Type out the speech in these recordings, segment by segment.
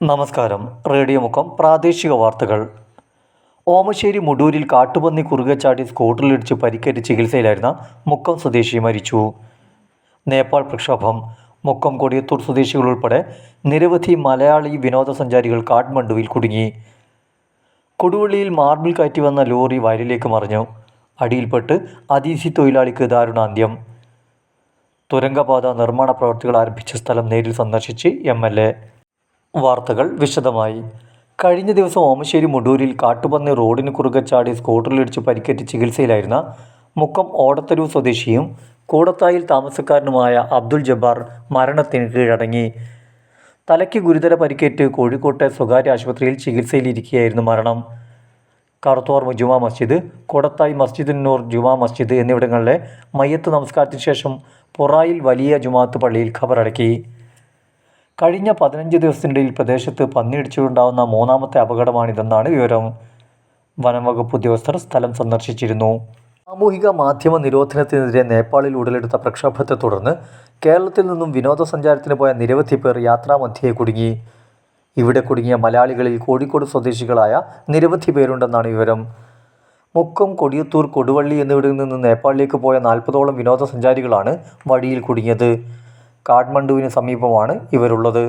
നമസ്കാരം. റേഡിയോ മുക്കം പ്രാദേശിക വാർത്തകൾ. ഓമശ്ശേരി മുടൂരിൽ കാട്ടുപന്നി കുറുകെ ചാടി സ്കൂട്ടറിലിടിച്ച് പരിക്കേറ്റ് ചികിത്സയിലായിരുന്ന മുക്കം സ്വദേശി മരിച്ചു. നേപ്പാൾ പ്രക്ഷോഭം. മുക്കം കൊടിയത്തൂർ സ്വദേശികൾ ഉൾപ്പെടെ നിരവധി മലയാളി വിനോദസഞ്ചാരികൾ കാഠ്മണ്ഡുവിൽ കുടുങ്ങി. കൊടുവള്ളിയിൽ മാർബിൾ കയറ്റി വന്ന ലോറി വയലിലേക്ക് മറിഞ്ഞു. അടിയിൽപ്പെട്ട് അതിഥി തൊഴിലാളിക്ക് ദാരുണാന്ത്യം. തുരങ്കപാത നിർമ്മാണ പ്രവൃത്തികൾ ആരംഭിച്ച സ്ഥലം നേരിൽ സന്ദർശിച്ച് MLA. വാർത്തകൾ വിശദമായി. കഴിഞ്ഞ ദിവസം ഓമശ്ശേരി മുടൂരിൽ കാട്ടുപന്നി റോഡിന് കുറുകെ ചാടി സ്കൂട്ടറിലിടിച്ച് പരിക്കേറ്റ് ചികിത്സയിലായിരുന്ന മുക്കം ഓടത്തരൂർ സ്വദേശിയും കൂടത്തായിൽ താമസക്കാരനുമായ അബ്ദുൾ ജബ്ബാർ മരണത്തിന് കീഴടങ്ങി. തലയ്ക്ക് ഗുരുതര പരിക്കേറ്റ് കോഴിക്കോട്ടെ സ്വകാര്യ ആശുപത്രിയിൽ ചികിത്സയിലിരിക്കെയായിരുന്നു മരണം. കറുത്തോർ ജുമാ മസ്ജിദ്, കൂടത്തായി മസ്ജിദുൻ നൂർ ജുമാ മസ്ജിദ് എന്നിവിടങ്ങളിലെ മയ്യത്ത് നമസ്കാരത്തിന് ശേഷം പൊറായിൽ വലിയ ജുമാഅത്ത് പള്ളിയിൽ ഖബറടക്കി. കഴിഞ്ഞ 15 ദിവസത്തിനിടയിൽ പ്രദേശത്ത് പന്നിയിടിച്ചുണ്ടാകുന്ന മൂന്നാമത്തെ അപകടമാണിതെന്നാണ് വിവരം. വനംവകുപ്പ് ഉദ്യോഗസ്ഥർ സ്ഥലം സന്ദർശിച്ചിരുന്നു. സാമൂഹിക മാധ്യമ നിരോധനത്തിനെതിരെ നേപ്പാളിൽ ഉടലെടുത്ത പ്രക്ഷോഭത്തെ തുടർന്ന് കേരളത്തിൽ നിന്നും വിനോദസഞ്ചാരത്തിന് പോയ നിരവധി പേർ യാത്രാമധ്യേ കുടുങ്ങി. ഇവിടെ കുടുങ്ങിയ മലയാളികളിൽ കോഴിക്കോട് സ്വദേശികളായ നിരവധി പേരുണ്ടെന്നാണ് വിവരം. മുക്കം, കൊടിയത്തൂർ, കൊടുവള്ളി എന്നിവിടങ്ങളിൽ നിന്ന് നേപ്പാളിലേക്ക് പോയ 40ഓളം വിനോദസഞ്ചാരികളാണ് വഴിയിൽ കുടുങ്ങിയത്. കാഠ്മണ്ഡുവിന് സമീപമാണ് ഇവരുള്ളത്.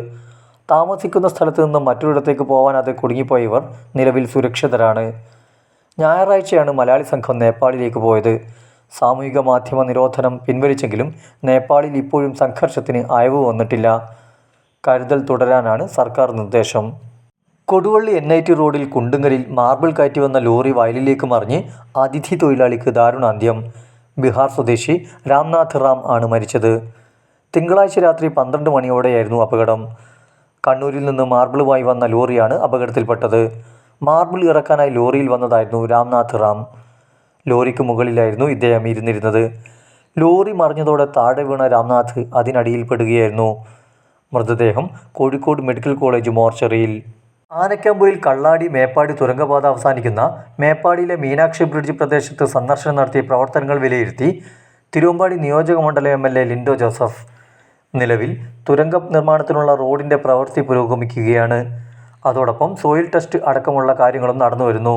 താമസിക്കുന്ന സ്ഥലത്ത് നിന്നും മറ്റൊരിടത്തേക്ക് പോകാനാതെ കുടുങ്ങിപ്പോയ ഇവർ നിലവിൽ സുരക്ഷിതരാണ്. ഞായറാഴ്ചയാണ് മലയാളി സംഘം നേപ്പാളിലേക്ക് പോയത്. സാമൂഹിക മാധ്യമ നിരോധനം പിൻവലിച്ചെങ്കിലും നേപ്പാളിൽ ഇപ്പോഴും സംഘർഷത്തിന് അയവ് വന്നിട്ടില്ല. കരുതൽ തുടരാനാണ് സർക്കാർ നിർദ്ദേശം. കൊടുവള്ളി NIT റോഡിൽ കുണ്ടുങ്ങലിൽ മാർബിൾ കയറ്റി വന്ന ലോറി വയലിലേക്ക് മറിഞ്ഞ് അതിഥി തൊഴിലാളിക്ക് ദാരുണാന്ത്യം. ബീഹാർ സ്വദേശി രാംനാഥ് റാം ആണ് മരിച്ചത്. തിങ്കളാഴ്ച രാത്രി 12 മണിയോടെയായിരുന്നു അപകടം. കണ്ണൂരിൽ നിന്ന് മാർബിളുമായി വന്ന ലോറിയാണ് അപകടത്തിൽപ്പെട്ടത്. മാർബിൾ ഇറക്കാനായി ലോറിയിൽ വന്നതായിരുന്നു രാംനാഥ് റാം. ലോറിക്ക് മുകളിലായിരുന്നു ഇദ്ദേഹം ഇരുന്നിരുന്നത്. ലോറി മറിഞ്ഞതോടെ താഴെ വീണ രാംനാഥ് അതിനടിയിൽപ്പെടുകയായിരുന്നു. മൃതദേഹം കോഴിക്കോട് മെഡിക്കൽ കോളേജ് മോർച്ചറിയിൽ. ആനക്കാമ്പൊയിൽ കള്ളാടി മേപ്പാടി തുരങ്കപാത അവസാനിക്കുന്ന മേപ്പാടിയിലെ മീനാക്ഷി ബ്രിഡ്ജ് പ്രദേശത്ത് സന്ദർശനം നടത്തിയ പ്രവർത്തനങ്ങൾ വിലയിരുത്തി തിരുവമ്പാടി നിയോജക മണ്ഡലം MLA ലിൻഡോ ജോസഫ്. നിലവിൽ തുരങ്ക നിർമ്മാണത്തിനുള്ള റോഡിൻ്റെ പ്രവൃത്തി പുരോഗമിക്കുകയാണ്. അതോടൊപ്പം സോയിൽ ടെസ്റ്റ് അടക്കമുള്ള കാര്യങ്ങളും നടന്നുവരുന്നു.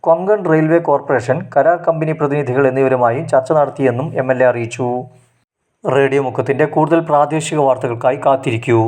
കൊങ്കൺ റെയിൽവേ കോർപ്പറേഷൻ, കരാർ കമ്പനി പ്രതിനിധികൾ എന്നിവരുമായും ചർച്ച നടത്തിയെന്നും MLA അറിയിച്ചു. റേഡിയോ മുക്കത്തിൻ്റെ കൂടുതൽ പ്രാദേശിക വാർത്തകൾക്കായി കാത്തിരിക്കൂ.